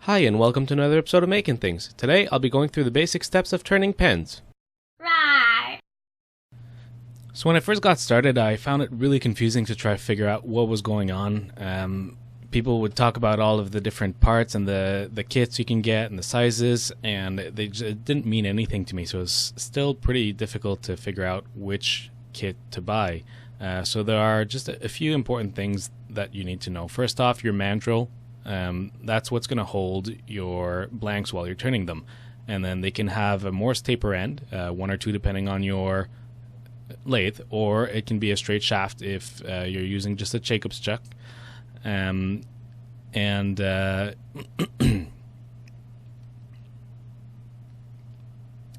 Hi, and welcome to another episode of Making Things. Today, I'll be going through the basic steps of turning pens. Right. So when I first got started, I found it really confusing to try to figure out what was going on. People would talk about all of the different parts and the kits you can get and the sizes, and it didn't mean anything to me, so it was still pretty difficult to figure out which kit to buy. So there are just a few important things that you need to know. First off, your mandrel. That's what's going to hold your blanks while you're turning them. And then they can have a Morse taper end, one or two depending on your lathe, or it can be a straight shaft if you're using just a Jacob's chuck.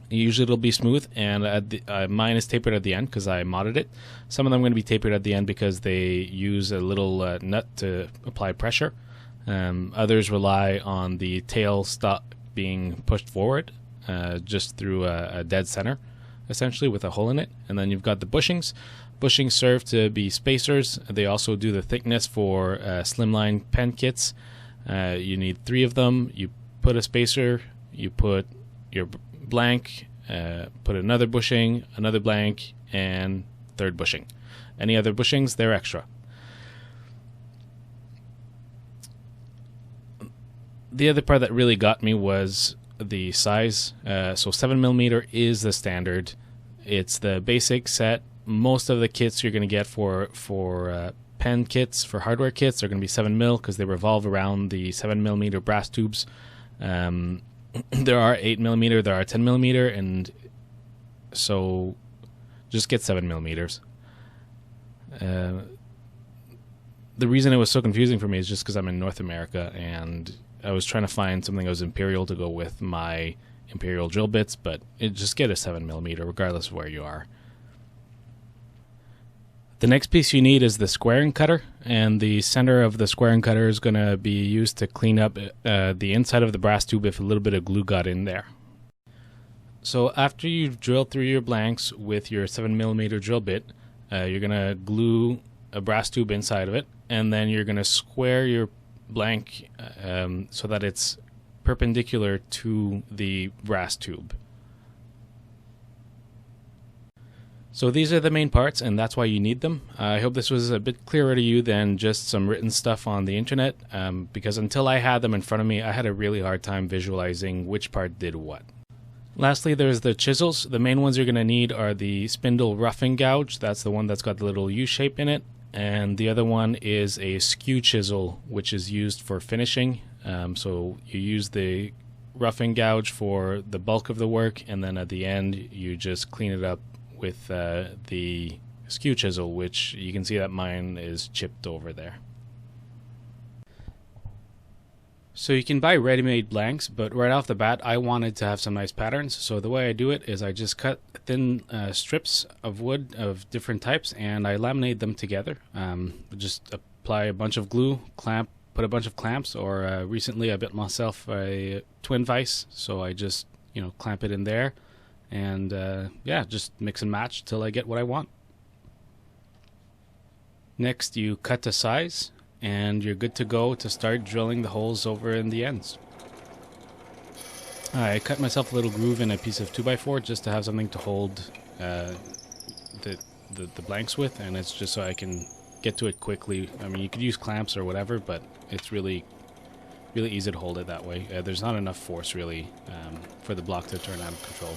Usually it'll be smooth, and mine is tapered at the end because I modded it. Some of them are going to be tapered at the end because they use a little nut to apply pressure. Others rely on the tail stop being pushed forward just through a dead center, essentially, with a hole in it. And then you've got the bushings. Bushings serve to be spacers. They also do the thickness for slimline pen kits. You need 3 of them. You put a spacer, you put your blank, put another bushing, another blank, and third bushing. Any other bushings, they're extra. The other part that really got me was the size. So 7mm is the standard. It's the basic set. Most of the kits you're going to get for pen kits, for hardware kits, are going to be 7mm because they revolve around the 7mm brass tubes. There are 8mm, there are 10mm, and so just get 7mm. The reason it was so confusing for me is just because I'm in North America and I was trying to find something that was imperial to go with my imperial drill bits, but just get a 7mm regardless of where you are. The next piece you need is the squaring cutter, and the center of the squaring cutter is going to be used to clean up the inside of the brass tube if a little bit of glue got in there. So after you've drilled through your blanks with your 7mm drill bit, you're going to glue a brass tube inside of it, and then you're going to square your blank so that it's perpendicular to the brass tube. So these are the main parts, and that's why you need them. I hope this was a bit clearer to you than just some written stuff on the internet, because until I had them in front of me, I had a really hard time visualizing which part did what. Lastly, there's the chisels. The main ones you're going to need are the spindle roughing gouge. That's the one that's got the little U shape in it. And the other one is a skew chisel, which is used for finishing. So you use the roughing gouge for the bulk of the work, and then at the end you just clean it up with the skew chisel, which you can see that mine is chipped over there. So you can buy ready-made blanks, but right off the bat I wanted to have some nice patterns. So the way I do it is I just cut thin strips of wood of different types and I laminate them together. Just apply a bunch of glue, put a bunch of clamps, or recently I built myself a twin vise, so I just clamp it in there, and just mix and match till I get what I want. Next you cut to size, and you're good to go to start drilling the holes over in the ends. I cut myself a little groove in a piece of 2x4 just to have something to hold the blanks with, and it's just so I can get to it quickly. I mean, you could use clamps or whatever, but it's really easy to hold it that way. There's not enough force really for the block to turn out of control.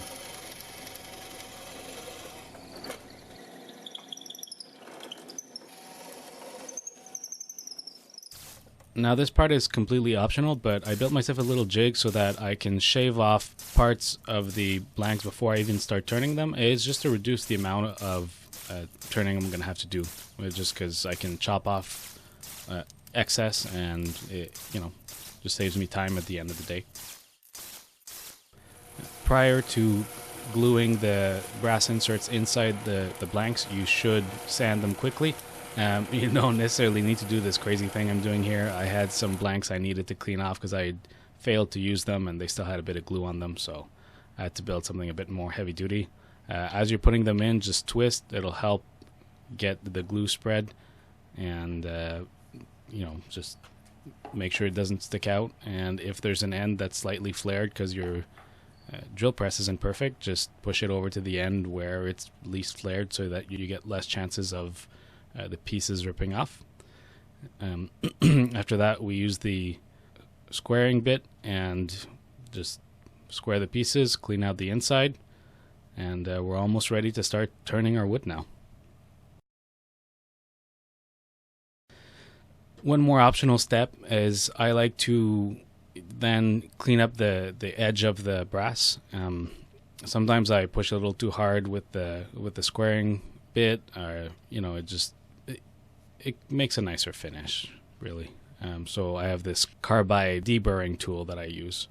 Now this part is completely optional, but I built myself a little jig so that I can shave off parts of the blanks before I even start turning them. It's just to reduce the amount of turning I'm going to have to do, just because I can chop off excess, and it just saves me time at the end of the day. Prior to gluing the brass inserts inside the blanks, you should sand them quickly. You don't necessarily need to do this crazy thing I'm doing here. I had some blanks I needed to clean off because I failed to use them and they still had a bit of glue on them, so I had to build something a bit more heavy duty. As you're putting them in, just twist. It'll help get the glue spread, and just make sure it doesn't stick out, and if there's an end that's slightly flared because your drill press isn't perfect, just push it over to the end where it's least flared so that you get less chances of the pieces ripping off. After that, we use the squaring bit and just square the pieces, clean out the inside, and we're almost ready to start turning our wood now. One more optional step is I like to then clean up the edge of the brass. Sometimes I push a little too hard with the squaring bit, or it makes a nicer finish, really. So I have this carbide deburring tool that I use.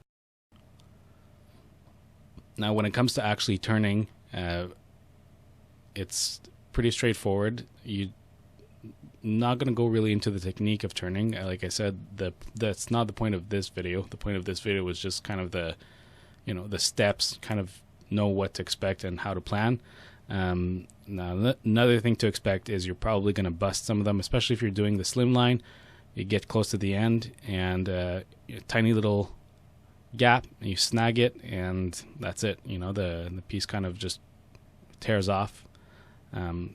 Now, when it comes to actually turning, it's pretty straightforward. You're not going to go really into the technique of turning. Like I said, that's not the point of this video. The point of this video was just kind of the steps, kind of know what to expect and how to plan. Now, another thing to expect is you're probably going to bust some of them, especially if you're doing the slim line. You get close to the end and a tiny little gap, and you snag it, and that's it. The piece kind of just tears off.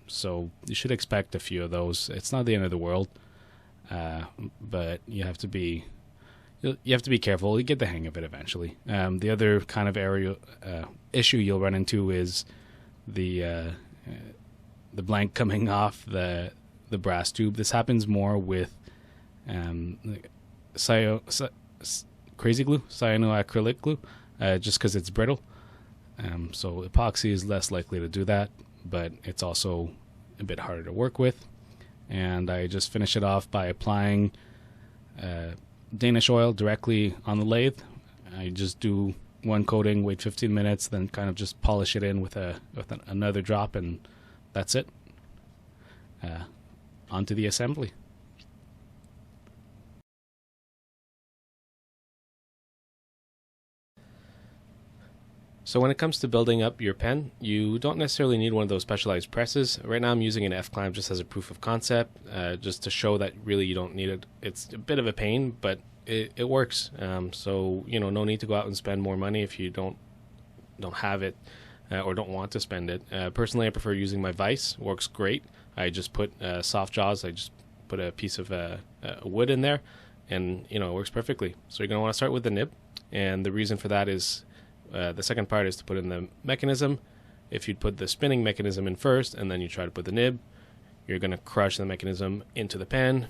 So you should expect a few of those. It's not the end of the world, but you have to be careful. You get the hang of it eventually. The other kind of issue you'll run into is the blank coming off the brass tube. This happens more with crazy glue, cyanoacrylic glue, just because it's brittle. So epoxy is less likely to do that, but it's also a bit harder to work with. And I just finish it off by applying Danish oil directly on the lathe. I just do one coating, wait 15 minutes, then kind of just polish it in with another drop, and that's it. Onto the assembly. So when it comes to building up your pen, you don't necessarily need one of those specialized presses. Right now I'm using an F-clamp just as a proof of concept, just to show that really you don't need it. It's a bit of a pain, but it works. So no need to go out and spend more money if you don't have it or don't want to spend it. Personally, I prefer using my vise. It works great. I just put soft jaws. I just put a piece of wood in there, and it works perfectly. So you're going to want to start with the nib, and the reason for that is the second part is to put in the mechanism. If you'd put the spinning mechanism in first and then you try to put the nib, you're going to crush the mechanism into the pen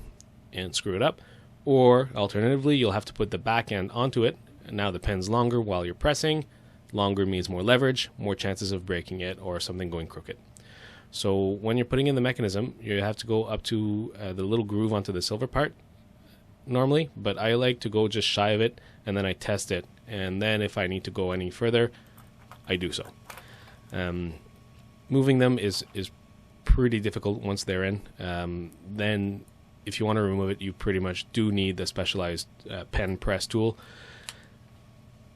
and screw it up. Or alternatively, you'll have to put the back end onto it, and now the pen's longer while you're pressing. Longer means more leverage, more chances of breaking it or something going crooked. So when you're putting in the mechanism, you have to go up to the little groove onto the silver part normally, but I like to go just shy of it, and then I test it, and then if I need to go any further, I do so. Moving them is pretty difficult once they're in. Then if you want to remove it, you pretty much do need the specialized pen press tool.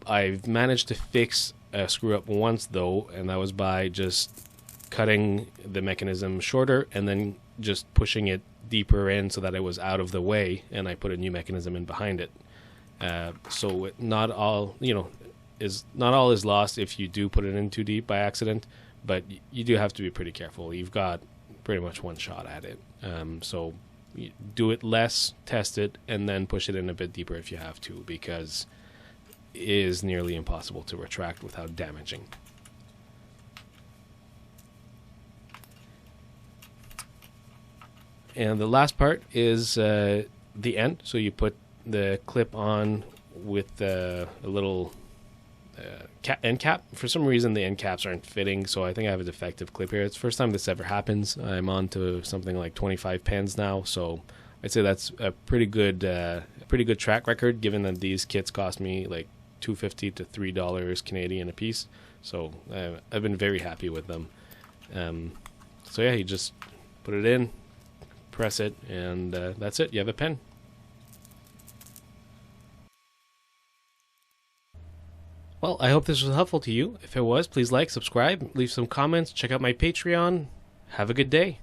I've managed to fix a screw up once though, and that was by just cutting the mechanism shorter and then just pushing it deeper in so that it was out of the way, and I put a new mechanism in behind it. So not all is lost if you do put it in too deep by accident, but you do have to be pretty careful. You've got pretty much one shot at it. So you do it less, test it, and then push it in a bit deeper if you have to, because it is nearly impossible to retract without damaging. And the last part is the end. So you put the clip on with a little end cap. For some reason, the end caps aren't fitting, so I think I have a defective clip here. It's the first time this ever happens. I'm on to something like 25 pens now, so I'd say that's a pretty good track record, given that these kits cost me like $2.50 to $3 Canadian a piece. So I've been very happy with them. So yeah, you just put it in, press it, and that's it. You have a pen. Well, I hope this was helpful to you. If it was, please like, subscribe, leave some comments, check out my Patreon. Have a good day.